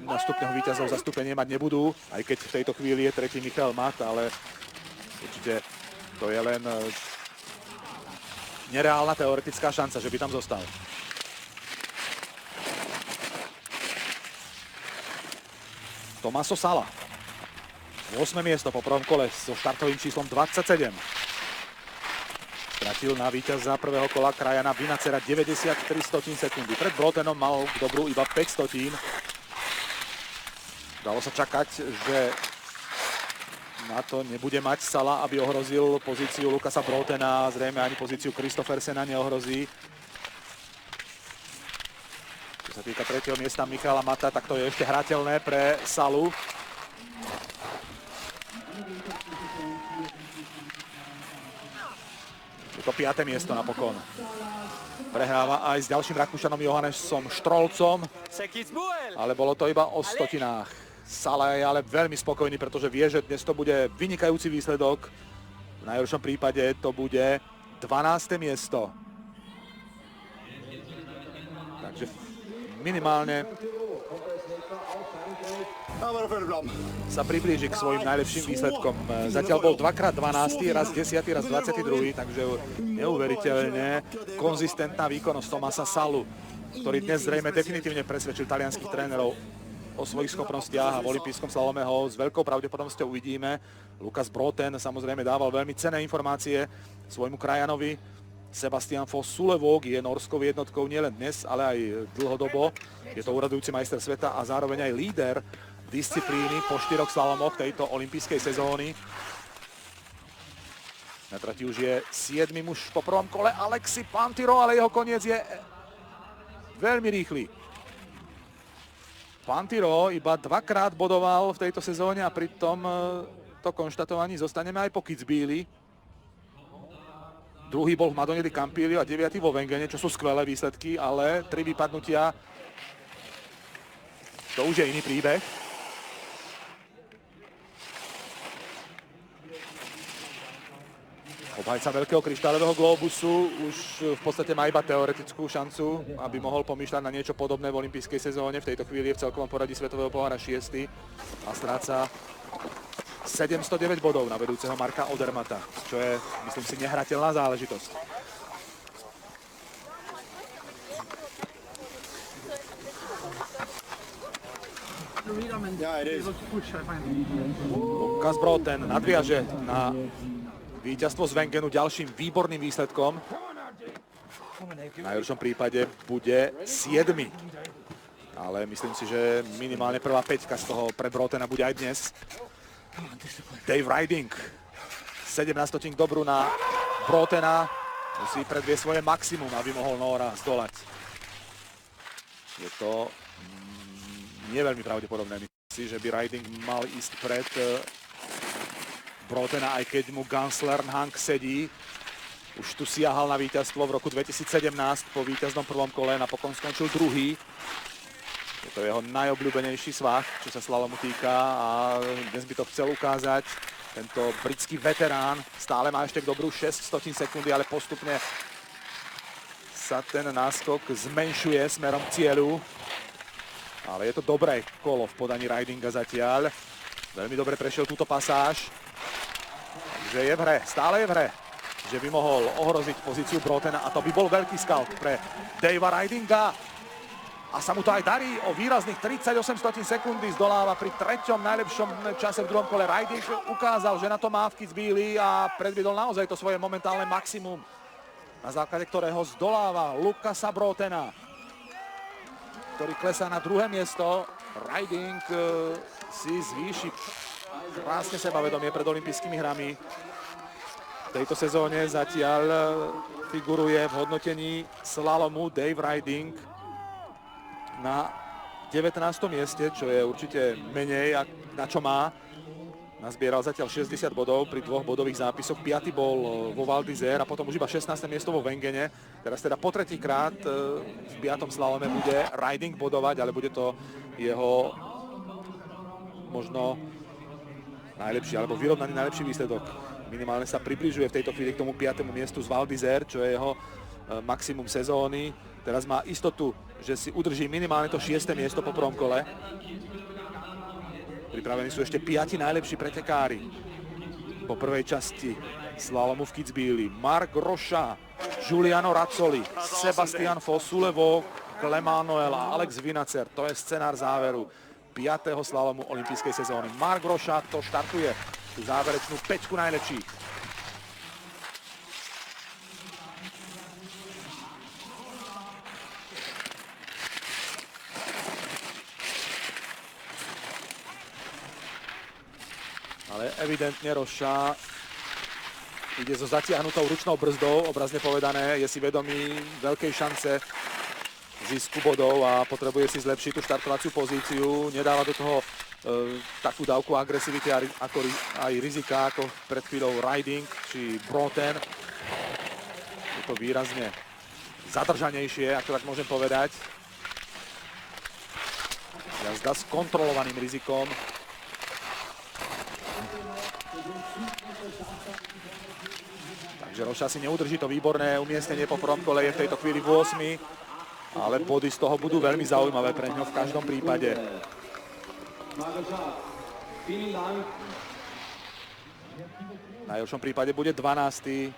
na stupňoch víťazov zastúpenie mať nebudú, aj keď v tejto chvíli je 3. Michael Matt, ale určite to je len nereálna teoretická šanca, že by tam zostal. Tommaso Sala. 8. miesto po prvom kole so štartovým číslom 27. Stratil na víťaza prvého kola krajana Vinacera 93 sekundy. Pred Broughtenom mal dobrú iba 5 stotín. Dalo sa čakať, že na to nebude mať Sala, aby ohrozil pozíciu Lukasa Broughttona, zrejme ani pozíciu Kristoffersena neohrozí. Čo sa týka 3. miesta Michaela Matta, tak to je ešte hrateľné pre Salu. Je to 5. miesto napokon. Prehráva aj s ďalším Rakúšanom Johannesom Strolzom, ale bolo to iba o stotinách. Sala je ale veľmi spokojný, pretože vie, že dnes to bude vynikajúci výsledok. V najhoršom prípade to bude 12. miesto. Takže minimálne sa priblíži k svojim najlepším výsledkom. Zatiaľ bol 2x12, raz 10, raz 22, takže neuveriteľne konzistentná výkonnosť Tommasa Salu, ktorý dnes zrejme definitívne presvedčil talianských trénerov o svojich schopnostiach a v olympijskom slalome ho s veľkou pravdepodobnosťou uvidíme. Lukas Broughton samozrejme dával veľmi cenné informácie svojmu krajanovi. Sebastian Foss-Sulevok je norskou jednotkou nielen dnes, ale aj dlhodobo. Je to úradujúci majster sveta a zároveň aj líder disciplíny po 4 slalomoch tejto olympijskej sezóny. Na trati už je 7. muž po prvom kole Alexis Pantiro, ale jeho koniec je veľmi rýchly. Pantiro iba 2-krát bodoval v tejto sezóne a pri tomto konštatovaní zostaneme aj po Kitzbüheli. Druhý bol v Madone di Campiglio a 9. vo Wengene, čo sú skvelé výsledky, ale 3 vypadnutia, to už je iný príbeh. Obhajca veľkého kryštáľového glóbusu už v podstate má iba teoretickú šancu, aby mohol pomýšľať na niečo podobné v olympijskej sezóne. V tejto chvíli je v celkovom poradí Svetového pohára 6. a stráca 709 bodov na vedúceho Marka Odermata, čo je, myslím si, nehrateľná záležitosť. Lukas Broughton nadviaže na víťazstvo z Wengenu ďalším výborným výsledkom. V najhoršom prípade bude 7. ale myslím si, že minimálne prvá päťka z toho pre Brotena bude aj dnes. Dave Riding, 17 stotink dobru na Brotena, musí predviesť svoje maximum, aby mohol Nóra zdolať. Je to nie veľmi pravdepodobné. Myslím si, že by Riding mal ísť pred Brotena, aj keď mu Gunsler Hank sedí. Už tu siahal na víťazstvo v roku 2017 po víťaznom prvom kole, napokon skončil druhý. Je to jeho najobľúbenejší svah, čo sa slalomu týka, a dnes by to chcel ukázať. Tento britský veterán stále má ešte k dobru 6 sekundy, ale postupne sa ten náskok zmenšuje smerom k cieľu. Ale je to dobré kolo v podaní Ridinga zatiaľ. Veľmi dobre prešiel túto pasáž. Takže je v hre, stále je v hre, že by mohol ohroziť pozíciu Brotena, a to by bol veľký scout pre Davea Ridinga. A sa mu to aj darí, o výrazných 38 sekundy zdoláva pri treťom najlepšom čase v druhom kole. Riding ukázal, že na to má v Kitzbüheli a predviedol naozaj to svoje momentálne maximum, na základe ktorého zdoláva Lukasa Brotena, ktorý klesá na druhé miesto. Riding si zvýši krásne sebavedomie pred olympijskými hrami. V tejto sezóne zatiaľ figuruje v hodnotení slalomu Dave Riding na 19. mieste, čo je určite menej, na čo má. Nazbieral zatiaľ 60 bodov pri 2 bodových zápisoch. 5. bol vo Val d'Isère a potom už iba 16. miesto vo Wengene. Teraz teda po tretíkrát v 5. slalome bude Riding bodovať, ale bude to jeho možno najlepší alebo vyrovnaný najlepší výsledok. Minimálne sa približuje v tejto chvíli k tomu 5. miestu z Val d'Isère, čo je jeho maximum sezóny. Teraz má istotu, že si udrží minimálne to 6. miesto po prvom kole. Pripravení sú ešte 5 najlepší pretekári po prvej časti slalomu v Kitzbüheli. Marc Rocha, Giuliano Razzoli, Sebastian Fosulevo, Clément Noël a Alex Vinacer. To je scenár záveru 5. slalomu olympijskej sezóny. Marc Rocha to štartuje tú záverečnú 5 najlepších. Ale evidentne Rocha ide so zatiahnutou ručnou brzdou, obrazne povedané, je si vedomý veľkej šance zisku bodov a potrebuje si zlepšiť tú štartovaciu pozíciu. Nedáva do toho takú dávku agresivity ako aj rizika ako pred chvíľou Riding či Broten. Je to výrazne zadržanejšie, ako tak môžem povedať. Jazda s kontrolovaným rizikom. Takže Rocha si neudrží to výborné umiestnenie po prvom kole, je v tejto chvíli v 8. Ale body z toho budú veľmi zaujímavé pre ňo v každom prípade. V najhoršom prípade bude 12.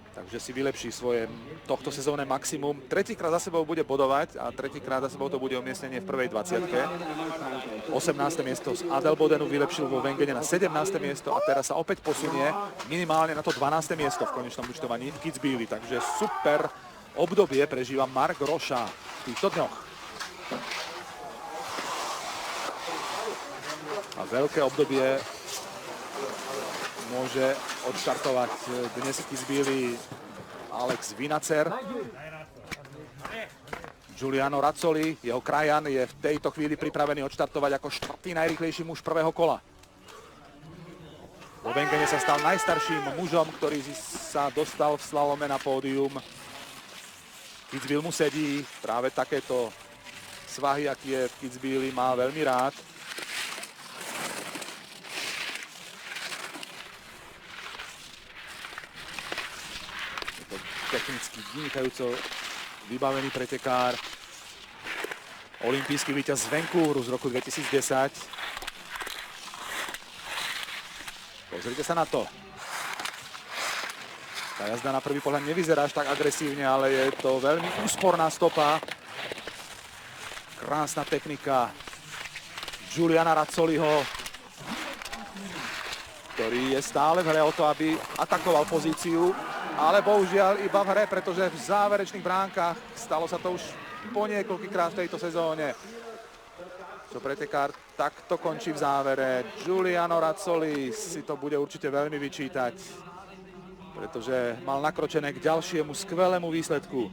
Takže si vylepší svoje tohto sezónne maximum. Tretíkrát za sebou bude bodovať a tretíkrát za sebou to bude umiestnenie v prvej 20. 18. miesto z Adelbodenu vylepšil vo Wengene na 17. miesto a teraz sa opäť posunie minimálne na to 12. miesto v konečnom účtovaní v Kitzbüheli. Takže super obdobie prežíva Marc Rocha v týchto dňoch. A veľké obdobie môže odštartovať dnes v Kitzbüheli Alex Vinacer. Giuliano Razzoli, jeho krajan, je v tejto chvíli pripravený odštartovať ako 4. najrýchlejší muž prvého kola. Vo Wengene sa stal najstarším mužom, ktorý sa dostal v slalome na pódium. Kitzbühel mu sedí, práve takéto svahy, aký je v Kitzbüheli, má veľmi rád. Technicky vynikajúco vybavený pretekár. Olympijský víťaz z Vancouveru z roku 2010. Pozrite sa na to. Tá jazda na prvý pohľad nevyzerá až tak agresívne, ale je to veľmi úsporná stopa. Krásna technika Giuliana Razzoliho, ktorý je stále v hre o to, aby atakoval pozíciu, ale bohužiaľ iba v hre, pretože v záverečných bránkach stalo sa to už po niekoľkýkrát v tejto sezóne. čo pretekár takto končí v závere. Giuliano Razzoli si to bude určite veľmi vyčítať, pretože mal nakročené k ďalšiemu skvelému výsledku.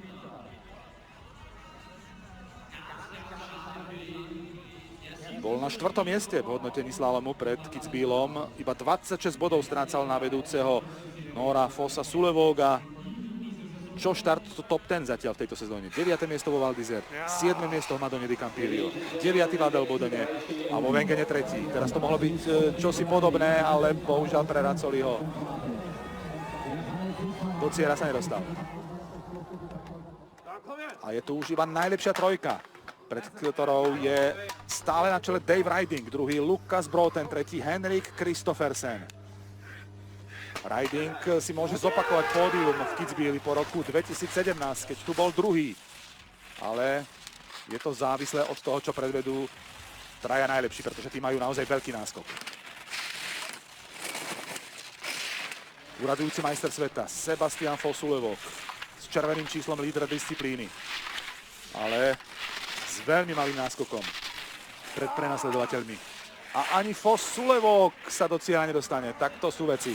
Bol na 4. mieste v hodnotení slalomu pred Kitzbühelom. Iba 26 bodov strácal na vedúceho Nóra Fossa Sulevóga. Čo štart top 10 zatiaľ v tejto sezóne. 9. miesto vo Val d'Isère, 7. miesto v Madone di Campiglio, 9. v Adelbodene a vo Wengene 3. Teraz to mohlo byť čosi podobné, ale bohužiaľ pre Razzoliho do cieľa sa nedostal. A je tu už iba najlepšia trojka, pred ktorou je stále na čele Dave Riding, druhý Lukas Broughton, tretí Henrik Kristoffersen. Riding si môže zopakovať pódium v Kitzbüheli po roku 2017, keď tu bol druhý. Ale je to závislé od toho, čo predvedú traja najlepší, pretože tí majú naozaj veľký náskok. Uradujúci majster sveta Sebastian Foss-Sulevóg s červeným číslom lídra disciplíny, ale s veľmi malým náskokom pred prenasledovateľmi. A ani Foss-Sulevóg sa do cieľa nedostane. Takto sú veci.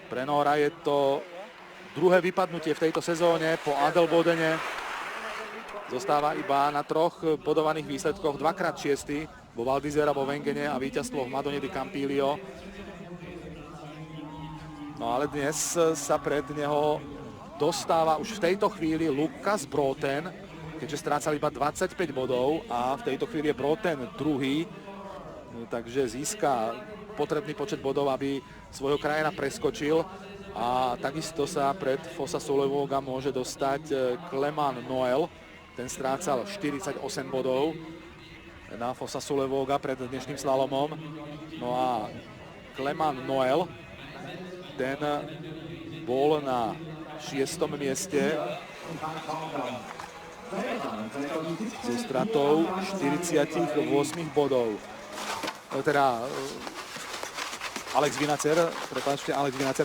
Pre Nóra je to druhé vypadnutie v tejto sezóne po Adelbodene. Zostáva iba na 3 bodovaných výsledkoch, 2x 6 vo Val d'Isère a vo Wengene a víťazstvo v Madone di Campiglio. No ale dnes sa pred neho dostáva už v tejto chvíli Lukas Broughton, keďže strácal iba 25 bodov a v tejto chvíli je Broughton druhý, takže získa potrebný počet bodov, aby svojho krajina preskočil. A takisto sa pred Fossa Sulevóga môže dostať Clément Noël. Ten strácal 48 bodov na Fossa Sulevóga pred dnešným slalomom. No a Clément Noël, ten bol na 6. mieste so stratou 48 bodov. Teda Alex Vinacer,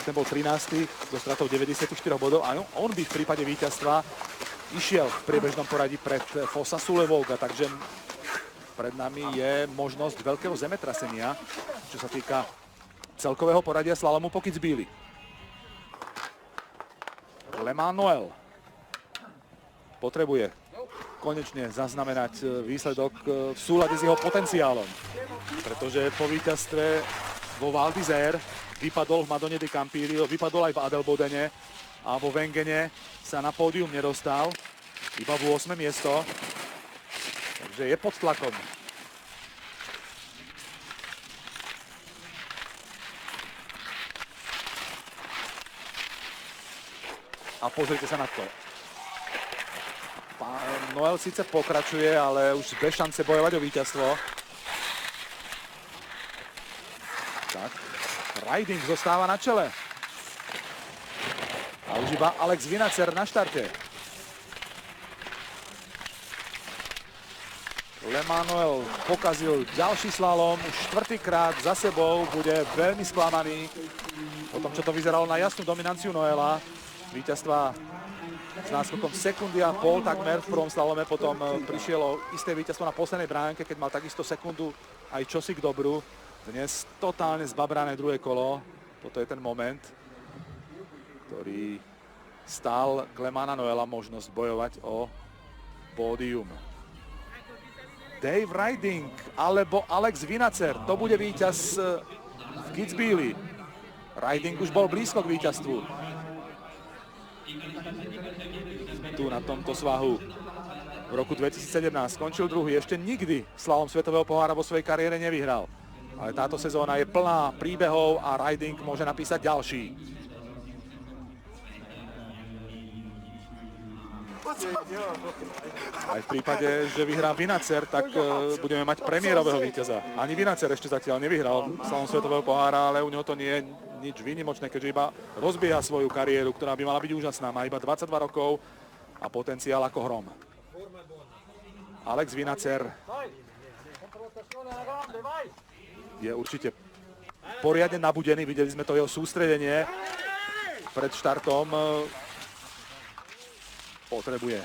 ten bol 13. so stratou 94 bodov a on by v prípade víťazstva išiel v priebežnom poradí pred Fossa Sulevóga, takže pred nami je možnosť veľkého zemetrasenia, čo sa týka celkového poradia slalomu po Kitzbüheli. Clément Noël potrebuje konečne zaznamenať výsledok v súlade s jeho potenciálom, pretože po víťazstve vo Val d'Isère vypadol v Madone di Campiglio, vypadol aj v Adelbodene a vo Wengene sa na pódium nedostal, iba v 8. miesto, takže je pod tlakom. A pozrite sa na to. Noël síce pokračuje, ale už bez šance bojovať o víťazstvo. Tak, Riding zostáva na čele. A už iba Alex Vinacer na štarte. Clément Noël pokazil ďalší slalom, už 4. za sebou, bude veľmi sklamaný po tom, čo to vyzeralo na jasnú dominanciu Noëla. Víťazstva s náskokom 1,5 sekundy takmer v prvom slalome, potom prišiel isté víťazstvo na poslednej bránke, keď mal takisto sekundu aj čosi k dobru. Dnes totálne zbabrané druhé kolo. Toto je ten moment, ktorý stál Clémenta Noëla možnosť bojovať o pódium. Dave Riding alebo Alex Vinacer, to bude víťaz v Kitzbüheli. Riding už bol blízko k víťazstvu. Tu na tomto svahu v roku 2017 skončil druhý. Ešte nikdy slalom svetového pohára vo svojej kariére nevyhral. Ale táto sezóna je plná príbehov a Riding môže napísať ďalší. Aj v prípade, že vyhrá Vinacer, tak budeme mať premiérového víťaza. Ani Vinacer ešte zatiaľ nevyhral slalom svetového pohára, ale u neho to nie je nič výnimočné, keďže iba rozbieha svoju kariéru, ktorá by mala byť úžasná. Má iba 22 rokov a potenciál ako hrom. Alex Vinacer je určite poriadne nabudený. Videli sme to jeho sústredenie pred štartom. Potrebuje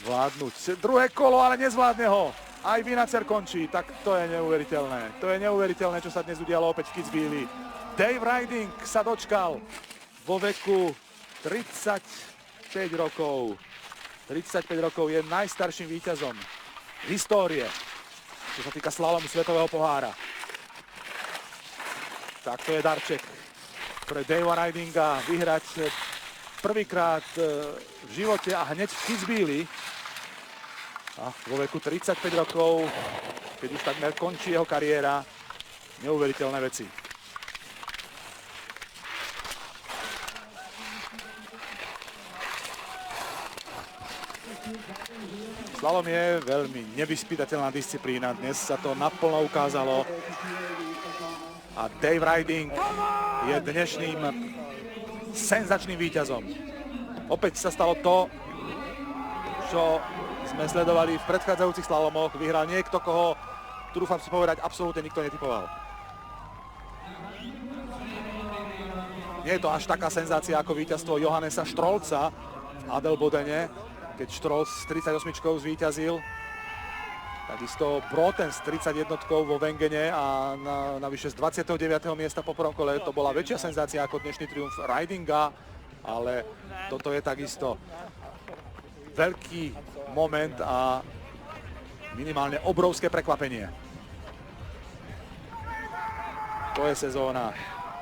zvládnuť druhé kolo, ale nezvládne ho. Aj Vinacer končí, tak to je neuveriteľné. To je neuveriteľné, čo sa dnes udialo opäť v Kitzbüheli. Dave Riding sa dočkal vo veku 35 rokov. 35 rokov je najstarším víťazom histórie, čo sa týka slalomu svetového pohára. Tak to je darček pre Davea Ridinga vyhrať prvýkrát v živote a hneď v Kitzbüheli. A vo veku 35 rokov, keď už takmer končí jeho kariéra, neuveriteľné veci. Slalom je veľmi nevyspytateľná disciplína, dnes sa to naplno ukázalo a Dave Riding je dnešným senzačným víťazom. Opäť sa stalo to, čo sme sledovali v predchádzajúcich slalomoch. Vyhral niekto, koho, trúfam si povedať, absolútne nikto netipoval. Nie je to až taká senzácia ako víťazstvo Johannesa Strolza v Adelbodene, keď Strolz s 38-čkou zvíťazil. Takisto Broten s 31 vo Wengene a navyše z 29. miesta po prvom kole. To bola väčšia senzácia ako dnešný triumf Ridinga, ale toto je takisto veľký moment a minimálne obrovské prekvapenie. To je sezóna.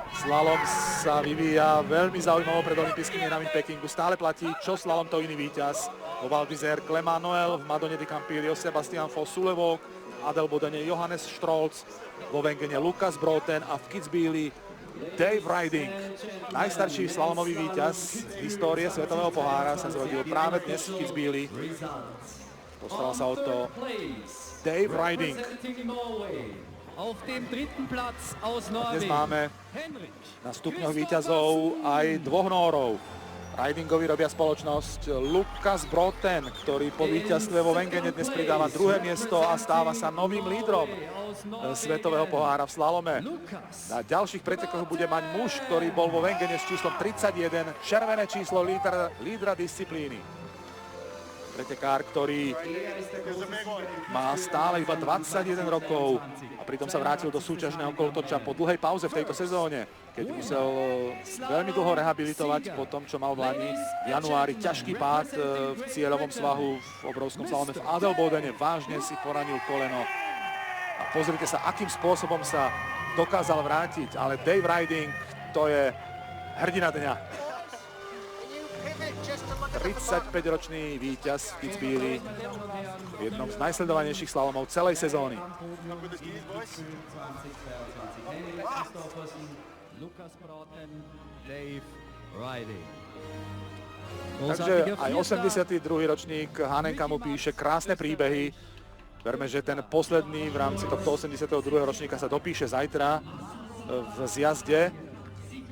Slalom sa vyvíja veľmi zaujímavo pred olympijskými hrami v Pekingu. Stále platí, čo slalom to iný víťaz. Vo Val d'Isère Clément Noël, v Madone di Campiglio Sebastian Foss-Sulevok, v Adelbodene Johannes Strolz, vo Wengene Lukas Broten a v Kitzbüheli Dave Riding. Najstarší slalomový víťaz histórie svetového pohára sa zrodil práve dnes v Kitzbüheli. Postaral sa o to Dave Riding. Dnes máme na stupňoch víťazov aj dvoch Nórov. Ridingovi robia spoločnosť Lukas Broten, ktorý po víťazstve vo Wengene dnes pridáva druhé miesto a stáva sa novým lídrom svetového pohára v slalome. Na ďalších pretekoch bude mať muž, ktorý bol vo Wengene s číslom 31, červené číslo lídra disciplíny. Pretekár, ktorý má stále iba 21 rokov a pritom sa vrátil do súťažného kolotoča po dlhej pauze v tejto sezóne, keď musel veľmi dlho rehabilitovať po tom, čo mal v lani v januári ťažký pád v cieľovom svahu v obrovskom slalome v Adelbodene. Vážne si poranil koleno. A pozrite sa, akým spôsobom sa dokázal vrátiť, ale Dave Riding, to je hrdina dňa. 35-ročný víťaz v Kitzbüheli, v jednom z najsledovanejších slalomov celej sezóny. Takže aj 82. ročník Hanenka mu píše krásne príbehy. Verme, že ten posledný v rámci tohto 82. ročníka sa dopíše zajtra v zjazde,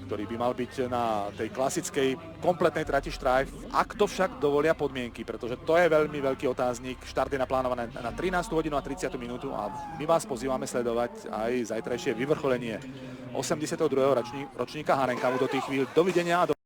ktorý by mal byť na tej klasickej kompletnej trati Streif, ak to však dovolia podmienky, pretože to je veľmi veľký otáznik. Štart je naplánované na 13 hodinu a 30 minútu a my vás pozývame sledovať aj zajtrajšie vyvrcholenie 82. ročníka Hanenkamu do tých chvíľ. Dovidenia.